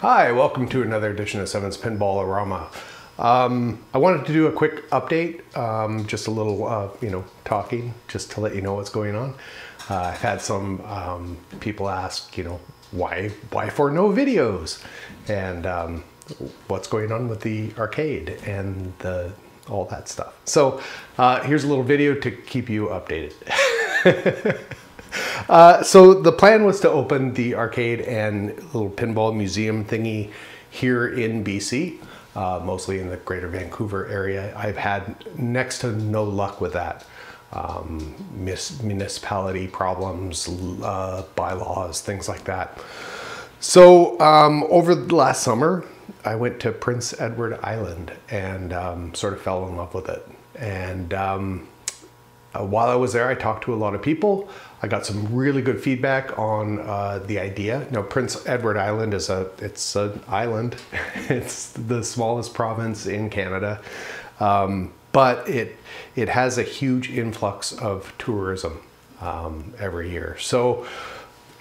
Hi, welcome to another edition of Seven's Pinballorama. I wanted to do a quick update, just a little, talking, just to let you know what's going on. I've had some people ask, why for no videos, and what's going on with the arcade and all that stuff. So here's a little video to keep you updated. So the plan was to open the arcade and little pinball museum thingy here in BC, mostly in the greater Vancouver area. I've had next to no luck with that. Municipality problems, bylaws, things like that. So over the last summer, I went to Prince Edward Island and sort of fell in love with it. And while I was there, I talked to a lot of people. I got some really good feedback on the idea. Now, Prince Edward Island is it's an island. It's the smallest province in Canada, but it has a huge influx of tourism every year. So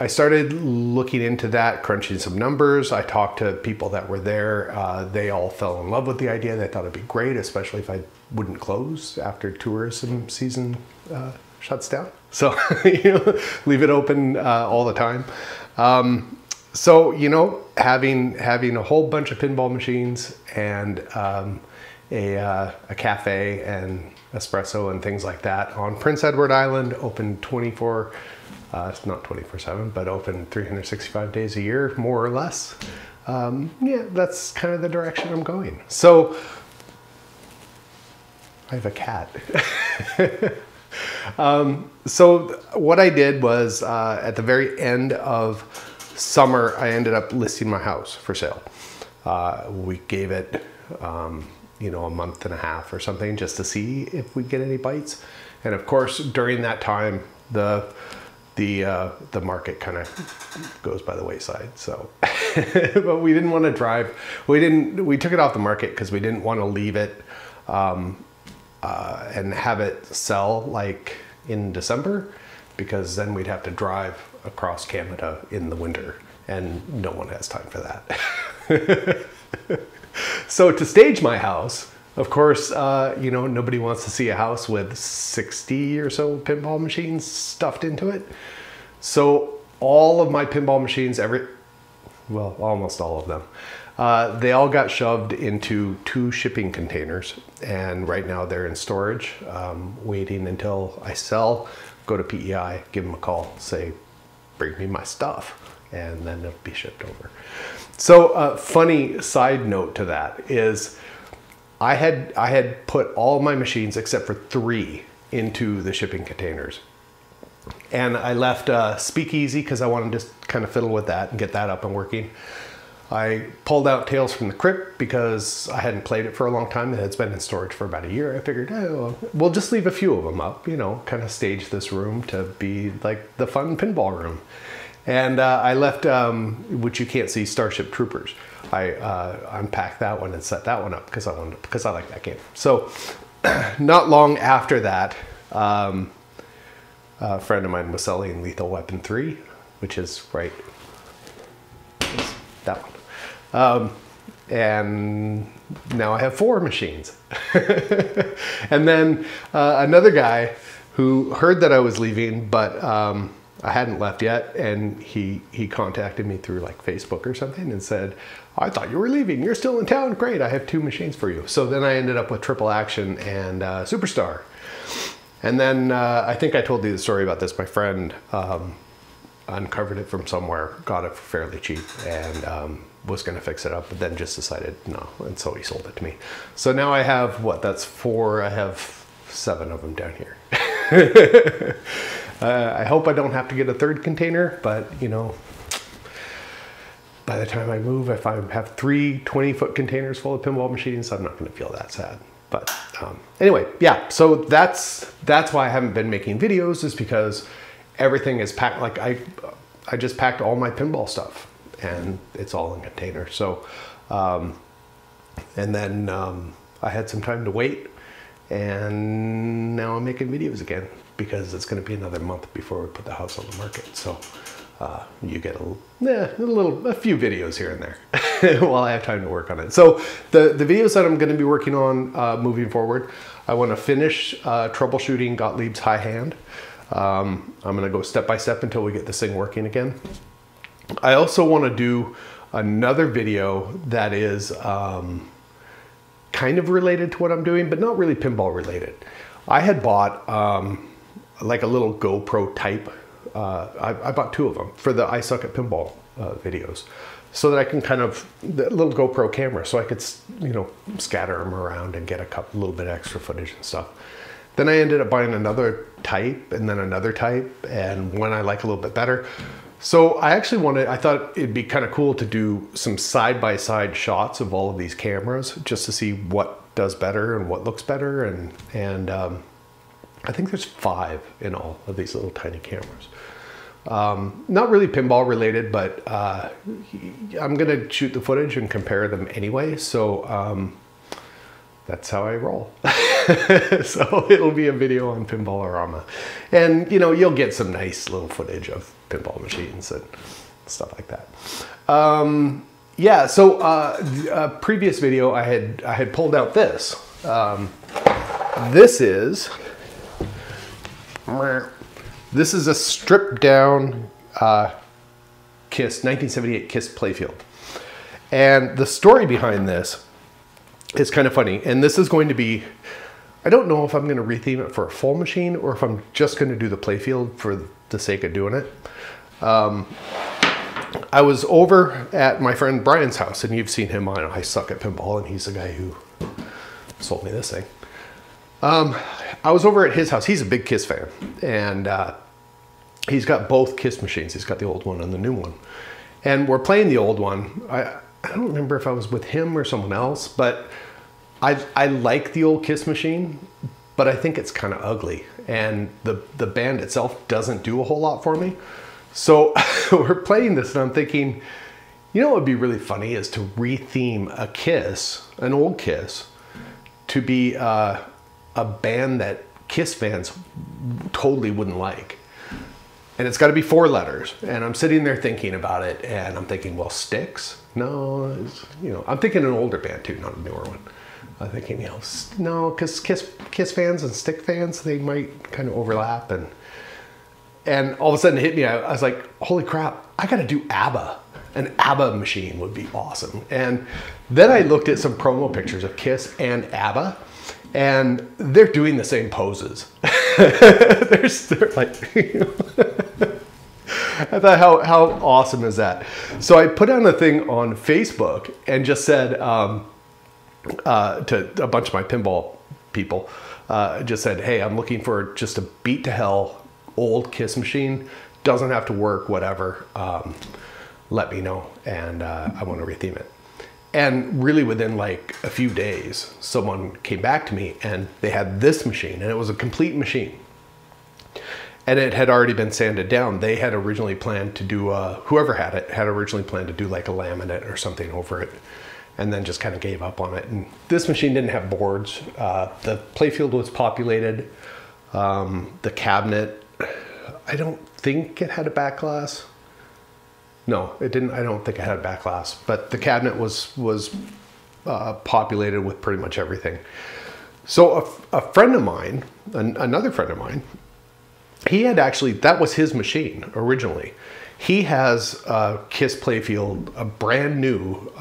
I started looking into that, crunching some numbers. I talked to people that were there. They all fell in love with the idea. They thought it'd be great, especially if I wouldn't close after tourism season shuts down. So, leave it open all the time. So, having a whole bunch of pinball machines and a cafe and espresso and things like that on Prince Edward Island, open 24, it's not 24/7, but open 365 days a year, more or less. Yeah, that's kind of the direction I'm going. So, I have a cat. So what I did was at the very end of summer, I ended up listing my house for sale. We gave it, a month and a half or something just to see if we get any bites. And of course, during that time, the market kind of goes by the wayside. So, but we didn't want to drive. We took it off the market because we didn't want to leave it and have it sell like in December, because then we'd have to drive across Canada in the winter and no one has time for that. So to stage my house, of course, nobody wants to see a house with 60 or so pinball machines stuffed into it. So all of my pinball machines, almost all of them, they all got shoved into 2 shipping containers, and right now they're in storage, waiting until I sell. Go to PEI, give them a call, say, bring me my stuff, and then it'll be shipped over. So a funny side note to that is I had put all my machines except for 3 into the shipping containers. And I left Speakeasy because I wanted to just kind of fiddle with that and get that up and working. I pulled out Tales from the Crypt because I hadn't played it for a long time. It had been in storage for about a year. I figured, we'll just leave a few of them up, kind of stage this room to be like the fun pinball room. And I left, which you can't see, Starship Troopers. I unpacked that one and set that one up because I like that game. So not long after that, a friend of mine was selling Lethal Weapon 3, which is that one. And now I have 4 machines. And then another guy who heard that I was leaving, but I hadn't left yet, and he contacted me through like Facebook or something and said, I thought you were leaving. You're still in town. Great, I have 2 machines for you. So then I ended up with Triple Action and Superstar. And then I think I told you the story about this. My friend uncovered it from somewhere, got it for fairly cheap, and was going to fix it up, but then just decided no, and so he sold it to me. So now I have, that's 4, I have 7 of them down here. I hope I don't have to get a 3rd container, but by the time I move, if I have 3 20-foot containers full of pinball machines, I'm not going to feel that sad. But anyway, yeah, so that's why I haven't been making videos, is because everything is packed. Like I just packed all my pinball stuff and it's all in containers. So, and then I had some time to wait, and now I'm making videos again because it's going to be another month before we put the house on the market. So you get a few videos here and there while I have time to work on it. So the videos that I'm going to be working on moving forward, I want to finish troubleshooting Gottlieb's high hand. I'm going to go step by step until we get this thing working again. I also want to do another video that is kind of related to what I'm doing, but not really pinball related. I had bought like a little GoPro type. I bought 2 of them for the I Suck at Pinball videos, so that I can kind of, the little GoPro camera, so I could, you know, scatter them around and get a little bit extra footage and stuff. Then I ended up buying another type and then another type, and one I like a little bit better. So I actually I thought it'd be kind of cool to do some side-by-side shots of all of these cameras just to see what does better and what looks better. And I think there's 5 in all of these little tiny cameras. Not really pinball related, but I'm gonna shoot the footage and compare them anyway. So that's how I roll. So it'll be a video on Pinballorama. And you know, you'll get some nice little footage of pinball machines and stuff like that. Yeah, so a previous video I had pulled out this. This is a stripped down KISS 1978 KISS playfield. And the story behind this is kind of funny. And this is going to be, I don't know if I'm going to retheme it for a full machine or if I'm just going to do the playfield for the sake of doing it. I was over at my friend Brian's house, and you've seen him on I Suck at Pinball, and he's the guy who sold me this thing. I was over at his house. He's a big KISS fan, and he's got both KISS machines. He's got the old one and the new one. And we're playing the old one. I don't remember if I was with him or someone else, but I like the old KISS machine, but I think it's kind of ugly. And the band itself doesn't do a whole lot for me. So we're playing this, and I'm thinking, you know what would be really funny is to retheme a KISS, an old KISS, to be a band that KISS fans totally wouldn't like. And it's got to be 4 letters. And I'm sitting there thinking about it, and I'm thinking, well, Styx? No, you know, I'm thinking an older band too, not a newer one. I'm thinking, you know, no, because KISS fans and Styx fans, they might kind of overlap. And all of a sudden it hit me. I was like, holy crap, I got to do ABBA. An ABBA machine would be awesome. And then I looked at some promo pictures of KISS and ABBA, and they're doing the same poses. they're like, you know, I thought, how awesome is that? So I put on a thing on Facebook and just said to a bunch of my pinball people, just said, hey, I'm looking for just a beat to hell old KISS machine. Doesn't have to work, whatever. Let me know, and I want to retheme it. And really within like a few days, someone came back to me and they had this machine, and it was a complete machine. And it had already been sanded down. They had originally planned to do, whoever had it, had originally planned to do like a laminate or something over it, and then just kind of gave up on it. And this machine didn't have boards. The playfield was populated. The cabinet, I don't think it had a back glass. No, it didn't. I don't think it had a back glass, but the cabinet was populated with pretty much everything. So a friend of mine, another friend of mine, he had actually, that was his machine originally. He has a KISS playfield, a brand new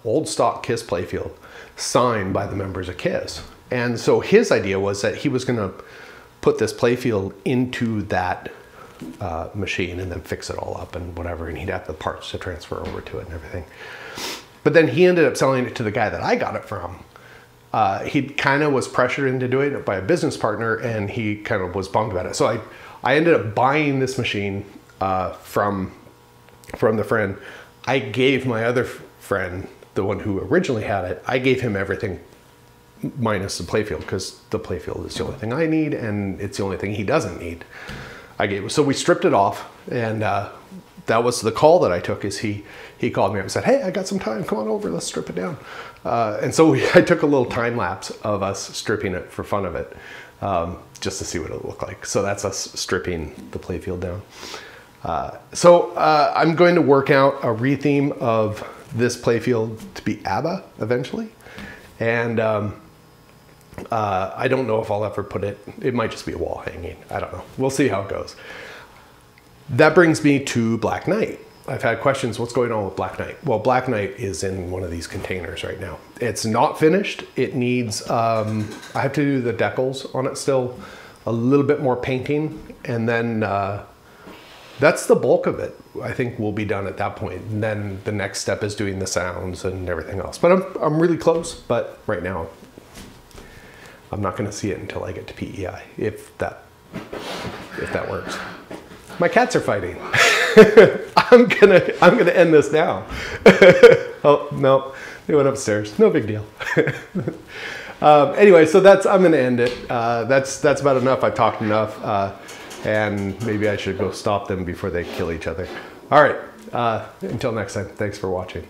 old stock KISS playfield signed by the members of KISS. And so his idea was that he was going to put this playfield into that machine and then fix it all up and whatever, and he'd have the parts to transfer over to it and everything. But then he ended up selling it to the guy that I got it from. He kind of was pressured into doing it by a business partner, and he kind of was bummed about it. So I ended up buying this machine from the friend. I gave my other friend, the one who originally had it, I gave him everything minus the playfield, because the playfield is the only thing I need, and it's the only thing he doesn't need. So we stripped it off, and that was the call that I took. Is he called me up and said, hey, I got some time, come on over, let's strip it down. And so I took a little time lapse of us stripping it for fun of it, just to see what it looked like. So that's us stripping the playfield down. I'm going to work out a retheme of this playfield to be ABBA eventually. And I don't know if I'll ever put it, it might just be a wall hanging. I don't know. We'll see how it goes. That brings me to Black Knight. I've had questions, what's going on with Black Knight? Well, Black Knight is in one of these containers right now. It's not finished. It needs, I have to do the decals on it still, a little bit more painting, and then that's the bulk of it. I think we'll be done at that point. And then the next step is doing the sounds and everything else. But I'm really close, but right now, I'm not gonna see it until I get to PEI, if that works. My cats are fighting. I'm gonna end this now. Oh no, they went upstairs. No big deal. Anyway, so I'm gonna end it. That's about enough. I've talked enough, and maybe I should go stop them before they kill each other. All right. Until next time. Thanks for watching.